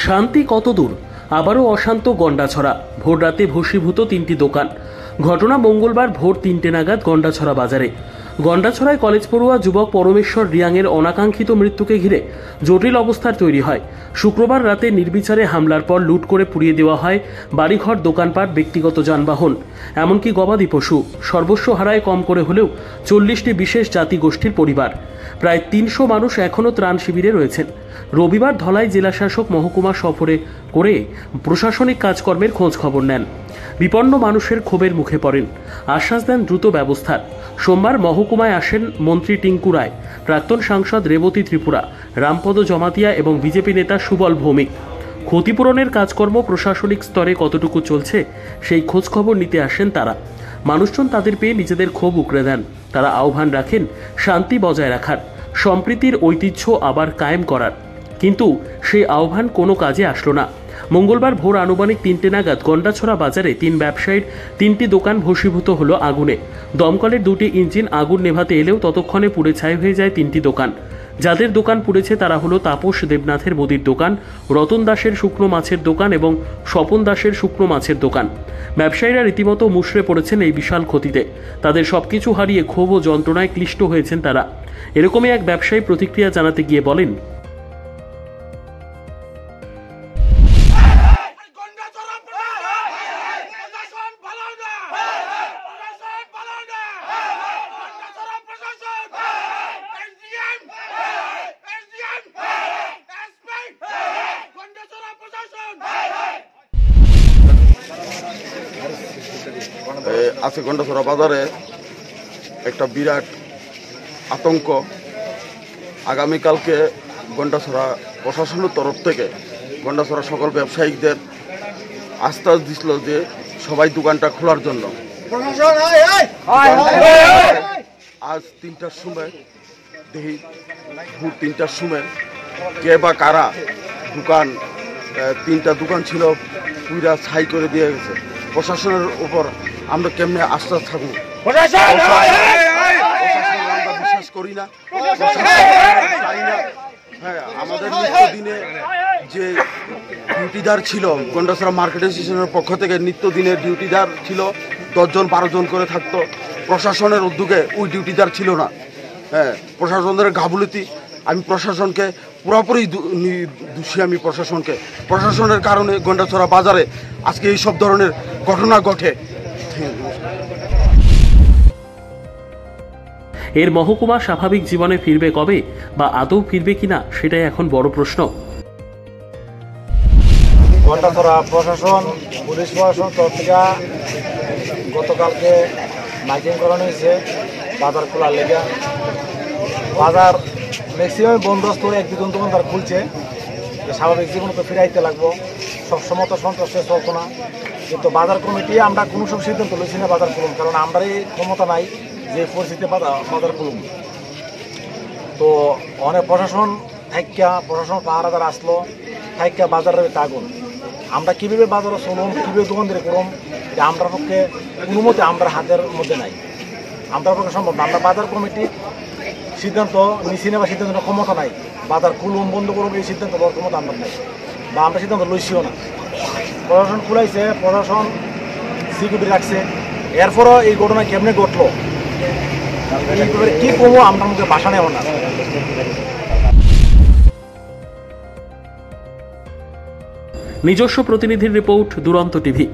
শান্তি কতদূর? আবারও অশান্ত গন্ডাছড়া। ভোর রাতে ভস্মীভূত 3টি দোকান। ঘটনা মঙ্গলবার ভোর 3টে নাগাদ গন্ডাছড়া বাজারে। গন্ডাছড়ায় কলেজ পড়ুয়া যুবক পরমেশ্বর রিয়াংয়ের অনাকাঙ্ক্ষিত মৃত্যুকে ঘিরে জটিল অবস্থার তৈরি হয়। শুক্রবার রাতে নির্বিচারে হামলার পর লুট করে পুড়িয়ে দেওয়া হয় বাড়িঘর, দোকানপাট, ব্যক্তিগত যানবাহন, এমনকি গবাদি পশু। সর্বস্ব হারায় কম করে হলেও 40টি বিশেষ জাতি গোষ্ঠীর পরিবার। প্রায় 300 মানুষ এখনও ত্রাণ শিবিরে রয়েছেন। রবিবার ধলাই জেলাশাসক মহকুমা সফরে করে প্রশাসনিক কাজকর্মের খোঁজ খবর নেন। বিপন্ন মানুষের ক্ষোভের মুখে পড়েন, আশ্বাস দেন দ্রুত ব্যবস্থার। সোমবার মহকুমায় আসেন মন্ত্রী টিঙ্কু রায়, প্রাক্তন সাংসদ রেবতী ত্রিপুরা, রামপদ জমাতিয়া এবং বিজেপি নেতা সুবল ভৌমিক। ক্ষতিপূরণের কাজকর্ম প্রশাসনিক স্তরে কতটুকু চলছে সেই খোঁজ খবর নিতে আসেন তারা। মানুষজন তাদের পেয়ে নিজেদের ক্ষোভ উগরে দেন। তারা আহ্বান রাখেন শান্তি বজায় রাখার, সম্প্রীতির ঐতিহ্য আবার কায়েম করার। কিন্তু সেই আহ্বান কোনো কাজে আসলো না। মঙ্গলবার ভোর আনুমানিক 3টে নাগাদ গন্ডাছড়া বাজারে 3 ব্যবসায়ীর 3টি দোকান ভস্মীভূত হলো আগুনে। দমকলের 2টি ইঞ্জিন আগুন নেভাতে এলেও ততক্ষণে পুড়ে ছাই হয়ে যায় 3টি দোকান। যাদের দোকান পুড়েছে তারা হলো তাপস দেবনাথের মুদির দোকান, রতন দাসের শুকনো মাছের দোকান এবং স্বপন দাসের শুকনো মাছের দোকান। ব্যবসায়ীরা রীতিমতো মুষড়ে পড়েছেন এই বিশাল ক্ষতিতে। তাদের সবকিছু হারিয়ে ক্ষোভ ও যন্ত্রণায় ক্লিষ্ট হয়েছেন তারা। এরকমই এক ব্যবসায়ী প্রতিক্রিয়া জানাতে গিয়ে বলেন, আজকে গন্ডাছড়া বাজারে একটা বিরাট আতঙ্ক। আগামীকালকে গন্ডাছড়া প্রশাসনের তরফ থেকে গন্ডাছড়া সকল ব্যবসায়িকদের আশ্বাস দিছিল যে সবাই দোকানটা খোলার জন্য। আজ 3টার সময় দেখি, ভোর 3টার সময় কে বা কারা দোকান 3টা দোকান ছিল পুরা ছাই করে দিয়ে গেছে। প্রশাসনের উপর আমরা কেমনে আশ্বাস থাকবো? আমরা বিশ্বাস করি না, চাই না। হ্যাঁ, আমাদের নিত্যদিনে যে ডিউটিদার ছিল গন্ডাছড়া মার্কেট অ্যাসোসিয়েশনের পক্ষ থেকে নিত্যদিনের ডিউটিদার ছিল 10 জন 12 জন করে থাকতো। প্রশাসনের উদ্যোগে ওই ডিউটিদার ছিল না। হ্যাঁ, প্রশাসনের গাফিলতি। আমি প্রশাসনকে পুরোপুরি দোষী। আমি প্রশাসনের কারণে গন্ডাছড়া বাজারে আজকে এই সব ধরনের ঘটনা ঘটে। এর মহকুমা স্বাভাবিক জীবনে ফিরবে কবে, বা আদৌ ফিরবে কিনা সেটাই এখন বড় প্রশ্ন। গন্ডাছড়া প্রশাসন, পুলিশ প্রশাসন তরফ থেকে গতকালকে মাইকিং করানো হয়েছে বাজার খোলার লেগে। বাজার ম্যাক্সিমাম বন্দোবস্ত করে 1-2 দোকানদার খুলছে। স্বাভাবিক জীবন তো ফিরাইতে লাগবো, সবসময় তো সন্ত্রাসে চলতো না। কিন্তু বাজার কমিটি আমরা কোনো সব সিদ্ধান্ত লইছি না বাজার খুলুন, কারণ আমরা এই ক্ষমতা নাই যে পরিস্থিতি বাজার খুলুন। তো অনেক প্রশাসন পাহারাদার আসলো থাইকা বাজারের আগুন। আমরা কীভাবে বাজারে চলুন, কীভাবে দোকানদারি করুন, এটা আমরা পক্ষে কোনো মতে আমরা হাতের মধ্যে নাই, আমরা পক্ষে সম্ভব না। আমরা বাজার কমিটি সিদ্ধান্ত নিচ্ছি না বা সিদ্ধান্ত ক্ষমতা নাই। বাজার খুলুন বন্ধ করুন এই সিদ্ধান্ত লওয়ার ক্ষমতা আমরা নাই, বা আমরা সিদ্ধান্ত লইছিও না। প্রশাসন খুলাইছে, প্রশাসন সিকিউরিটি রাখছে, এরপরও এই ঘটনা কেমনে ঘটলো কি কমো আমরা মুখে ভাষা নেব না। নিজস্ব প্রতিনিধির রিপোর্ট, দুরন্ত টিভি।